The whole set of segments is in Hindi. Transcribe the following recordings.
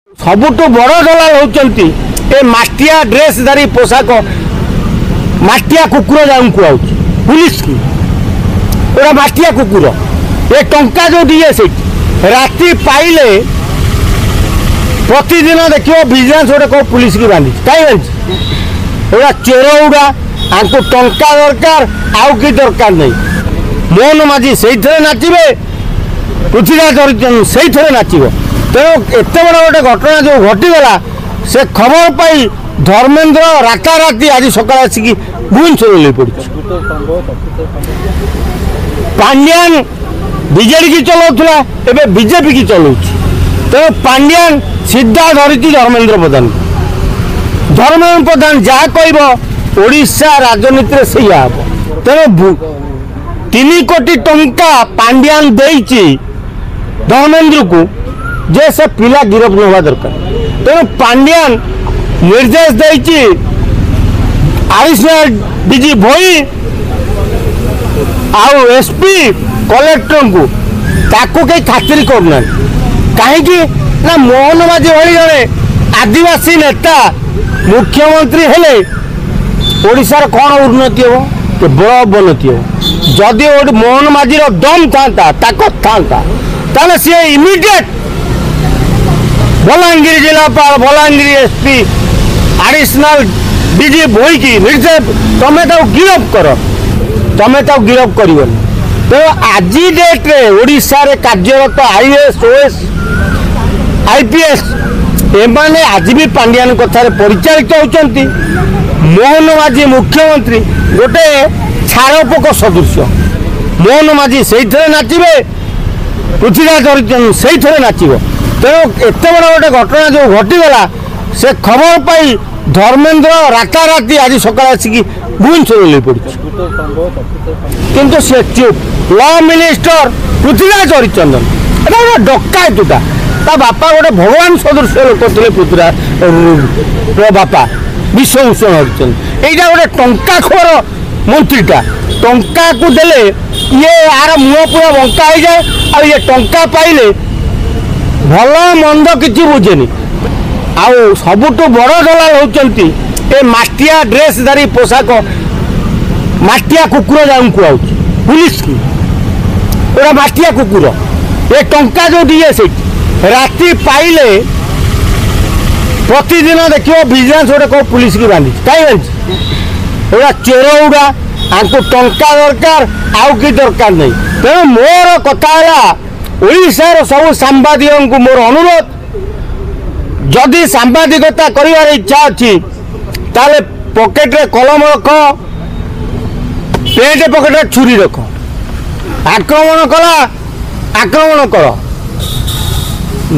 सबुठ बड़ दलाल होती ए माटिया ड्रेस धारी पोशाक माटिया कुकुर जाऊँ कुआ पुलिस की गोटा माटिया कुकुर ए टंका जो दिए से राति पाइले प्रतिदिन देखिए विजिलेंस गोटे कौ पुलिस की बांधी कहीं बांधी चोर गुड़ा आपको टंका दरकार आउ कि दरकार नहीं मोहन माझी से नाचे पृथ्वीराज हरिचंदन से नाचब तेणु एत बड़ गोटे घटना जो घटीगला से खबर पाई धर्मेन्द्र राताराति आज सकाल आसिक भुवनेश्वर ओह्लैई पड़ी पांड्यान बीजेडी की चलाउला एवं बीजेपी की चलाऊ तेणु पांड्यान सीधा धरी धर्मेन्द्र प्रधान जहाँ कह ओडिशा राजनीति से हम तेणु 3 कोटी टंका पांड्यान देइछि धर्मेन्द्र को जे से पिला गिरफ न होगा दरकार तेणु पांड्यान निर्देश देइछि एडिशनल डीजी भोई आउ एसपी कलेक्टर को ताकू कहीं खातिर करना कहीं ना मोहन माझी भली जड़े आदिवासी नेता मुख्यमंत्री हेले ओडिशार कौन उन्नति हो केवल अवनति हो जदि मोहन माझीर दम था ताकत था ताले सी इमिडिएट बलांगीर जिलापाल Balangir SP additional DG Bhoi की निर्देश तमें गिरफ कर तमें गिरफ कर तो आज डेट्रे ओडिशा रे कार्यरत आईएएस ओएस आईपीएस एमाने आज भी पांड्यान कथार परिचालित होती मोहन माझी मुख्यमंत्री गोटे छाड़पोक सदृश मोहन माझी से नाचे पृथ्वीराज हरिचंदन से नाचब तेणु एत बड़ गोटे घटना जो घटीगला से खबर पाई धर्मेन्द्र राताराति आज सकाल आसिक भुवनेश्वर ओह्लैई पड़ी किंतु से चुप लॉ मिनिस्टर पृथ्वीराज हरिचंदन एटा डकायतुटा ता बापा गोटे भगवान सदृश लोक थे पृथ्वीराज बापा विश्वभूषण हरिचंदन यहाँ गोटे टंकाखोर मंत्रीटा टंका को देले ये आर मुह पूरा बंका हो जाए और ये टंका पाइले भल मंद किसी बुझेनि आउ सबुठ बड़ दलाल होती ए माटिया ड्रेस धारी पोशाक माटिया कुकुर जाऊँ कुआ पुलिस की गोटा माटिया कुकुर ए टंका जो दिए से राति पाइले प्रतिदिन देखिए विजिलेंस गोटे कौ पुलिस की बांधी कहीं बांधी चोर गुड़ा आपको टंका दरकार आउ कि दरकार नहीं तेणु मोर कथा ओडिशार सब सांबादिक मोर अनुरोध जदि सांबादिकता करिवार इच्छा अच्छी ताले पॉकेट रे कलम रख पेंट पॉकेट रे छुरी रख आक्रमण कला आक्रमण कर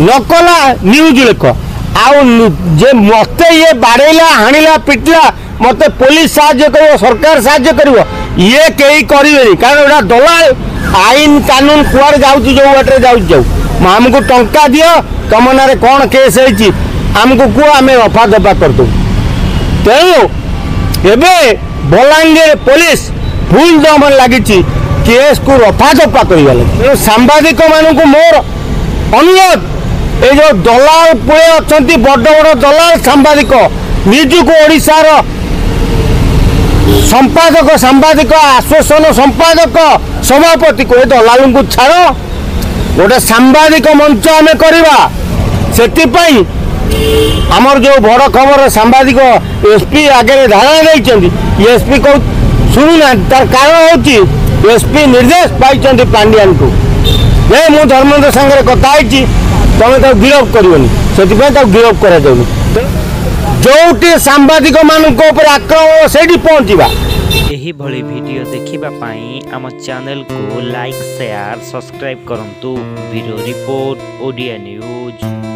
नकला न्यूज लिख आउ जे मत ये बाड़ेला हाणिला पिटला मत पुलिस साहाय्य कर सरकार साहाय्य कर ये कहीं करें कारण एटा दलाल आईन कानून कुआड़ जाऊँ जो बाटे जाऊ आमको टंका दियो तुम ना कौन केस होमको कह आम रफा दफा करदू तेणु एवं बलांगीर पुलिस फुल दम लगी केस को रफा दफा करवा तेणु सांबादिक मानक मोर अनुरोध ये जो दलाल पुए अच्छा बड़ बड़ दलाल सांबादिक निजुक ओडिशार संपादक सांबादिक आश्वासन संपादक सभापति को दलाल को छाड़ गोटे सांबादिक मंच आम करवा से आमर जो बड़ खबर सांबादिक एसपी आगे धारणा नहीं एसपी को शुणुना तार कारण हूँ एसपी निर्देश पाई पांड्यान को मु धर्मेन्द्र सागर कथी तुम गिरफ करनी से गिरफ कर जो सांबादिक मानक आक्रमण से पहुँचवा एही भली वीडियो देखिबा पाई आम चैनल को लाइक शेयर सब्सक्राइब करंतु। Bureau report Odia news.